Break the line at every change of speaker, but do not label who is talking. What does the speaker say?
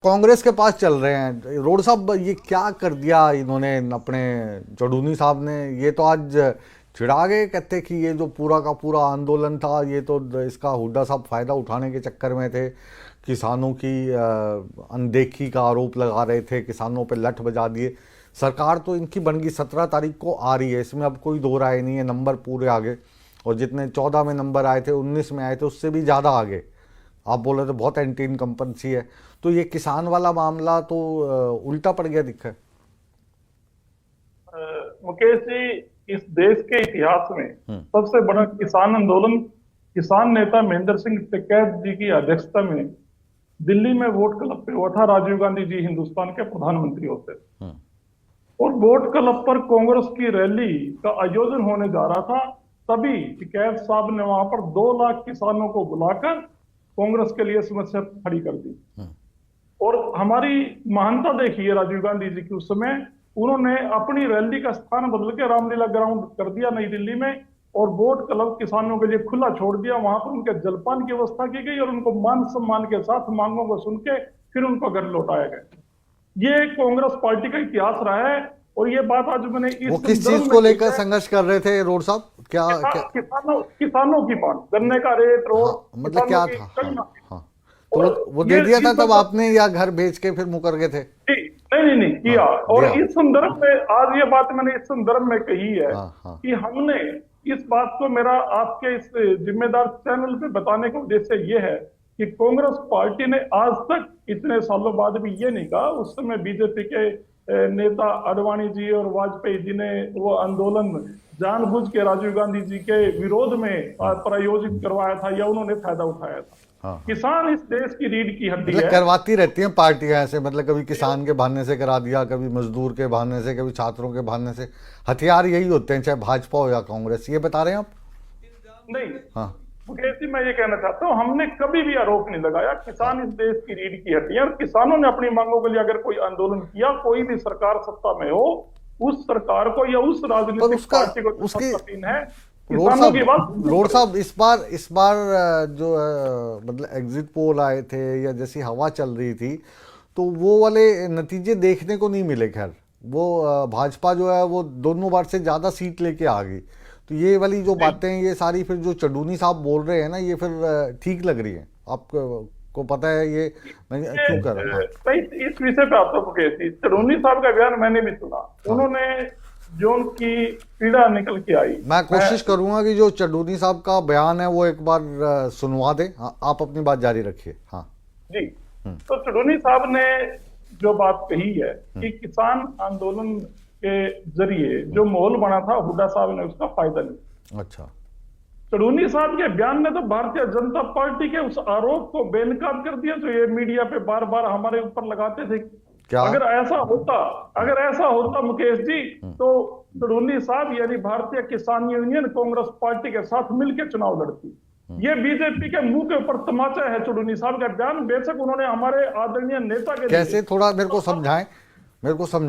कांग्रेस के पास चल रहे हैं। रोड साहब, ये क्या कर दिया इन्होंने अपने चौधरी साहब ने? ये तो आज चिढ़ा गए, कहते कि ये जो पूरा का पूरा आंदोलन था ये तो इसका हुड्डा साहब फायदा उठाने के चक्कर में थे। किसानों की अनदेखी का आरोप लगा रहे थे, किसानों पे लठ बजा दिए। सरकार तो इनकी बन गई, 17 तारीख को आ रही है, इसमें अब कोई दो राय नहीं है। नंबर पूरे आगे, और जितने 14 में नंबर आए थे, 19 में आए थे, उससे भी ज़्यादा आगे। आप बोल रहे थे बहुत एंटी इनकम्पेंसी है, तो ये किसान वाला मामला तो उल्टा पड़ गया दिखा है।
मुकेश जी, इस देश के इतिहास में सबसे बड़ा किसान आंदोलन किसान नेता महेंद्र सिंह टिकैत जी की अध्यक्षता में दिल्ली में वोट क्लब पे हुआ था। राजीव गांधी जी हिंदुस्तान के प्रधानमंत्री होते थे और वोट क्लब पर कांग्रेस की रैली का आयोजन होने जा रहा था। तभी टिकैत साहब ने वहां पर 2 लाख किसानों को बुलाकर कांग्रेस के लिए समस्या खड़ी कर दी। और हमारी महानता देखिए राजीव गांधी जी की, उस समय उन्होंने अपनी रैली का स्थान बदल के रामलीला ग्राउंड कर दिया नई दिल्ली में, और वोट क्लब किसानों के लिए खुला छोड़ दिया। वहां पर उनके जलपान की व्यवस्था की गई और उनको मान सम्मान के साथ मांगों को सुन के फिर उनको घर लौटाया गया। ये कांग्रेस पार्टी का इतिहास रहा है। और ये बात आज मैंने
वो किस चीज को लेकर संघर्ष कर रहे थे रोड साहब? क्या
किसानों की मांग, गन्ने का रेट और
मतलब क्या था? हाँ, तो वो दे दिया था तब आपने, या घर भेज के फिर मुकर गए थे?
नहीं किया। और इस संदर्भ में आज ये बात मैंने इस संदर्भ में कही है कि हमने इस बात को, मेरा आपके इस जिम्मेदार चैनल पे बताने का उद्देश्य ये है कि कांग्रेस पार्टी ने आज तक इतने सालों बाद भी ये नहीं कहा। उस समय बीजेपी के नेता आडवाणी जी और वाजपेयी जी ने वो आंदोलन जानबूझ के राजीव गांधी जी के विरोध में प्रायोजित करवाया था या उन्होंने फायदा उठाया था। किसान इस देश की रीढ़ की हड्डी है।
करवाती रहती हैं पार्टियां ऐसे, मतलब कभी किसान के बहाने से करा दिया, कभी मजदूर के बहाने से, कभी छात्रों के बहाने से। हथियार यही होते हैं, चाहे भाजपा हो या कांग्रेस। ये बता रहे हैं आप?
नहीं, हाँ मुकेश जी, मैं ये कहना चाहता हूँ, हमने कभी भी आरोप नहीं लगाया। किसान इस देश की रीढ़ की हड्डी है और किसानों ने अपनी मांगों के लिए अगर कोई आंदोलन किया, कोई भी सरकार सत्ता में हो, उस सरकार को या उस राजनीतिक पार्टी को उसकी है।
रोड साहब, इस बार जो मतलब एग्जिट पोल आए थे या जैसी हवा चल रही थी, तो वो वाले नतीजे देखने को नहीं मिले। खैर, वो भाजपा जो है वो दोनों बार से ज्यादा सीट लेके आ गई। तो ये वाली जो बातें, ये सारी फिर जो चौधरी साहब बोल रहे हैं ना, ये फिर ठीक लग रही है आपको पता है ये मैं क्यों कर रहा हूँ?
इस विषय पे आप तो चौधरी साहब का बयान मैंने भी सुना। उन्होंने जो उनकी पीड़ा निकल के आई,
मैं कोशिश करूंगा कि जो चौधरी साहब का बयान है वो एक बार सुनवा दे। आप अपनी बात जारी रखिए। हाँ
जी, तो चौधरी साहब ने जो बात कही है कि किसान आंदोलन के जरिए जो माहौल बना था, हुड्डा साहब ने उसका फायदा लिया।
अच्छा,
चौधरी साहब के बयान ने तो भारतीय जनता पार्टी के उस आरोप को बेनकाब कर दिया जो ये मीडिया पे बार बार हमारे ऊपर लगाते थे।
क्या?
अगर ऐसा होता मुकेश जी, तो चौधरी साहब यानी भारतीय किसान यूनियन कांग्रेस पार्टी के साथ मिलकर चुनाव लड़ती। ये बीजेपी के मुंह के ऊपर तमाचा है चौधरी साहब का बयान। बेशक उन्होंने हमारे आदरणीय नेता के
कैसे, थोड़ा मेरे को समझाएं, मेरे को समझाएं।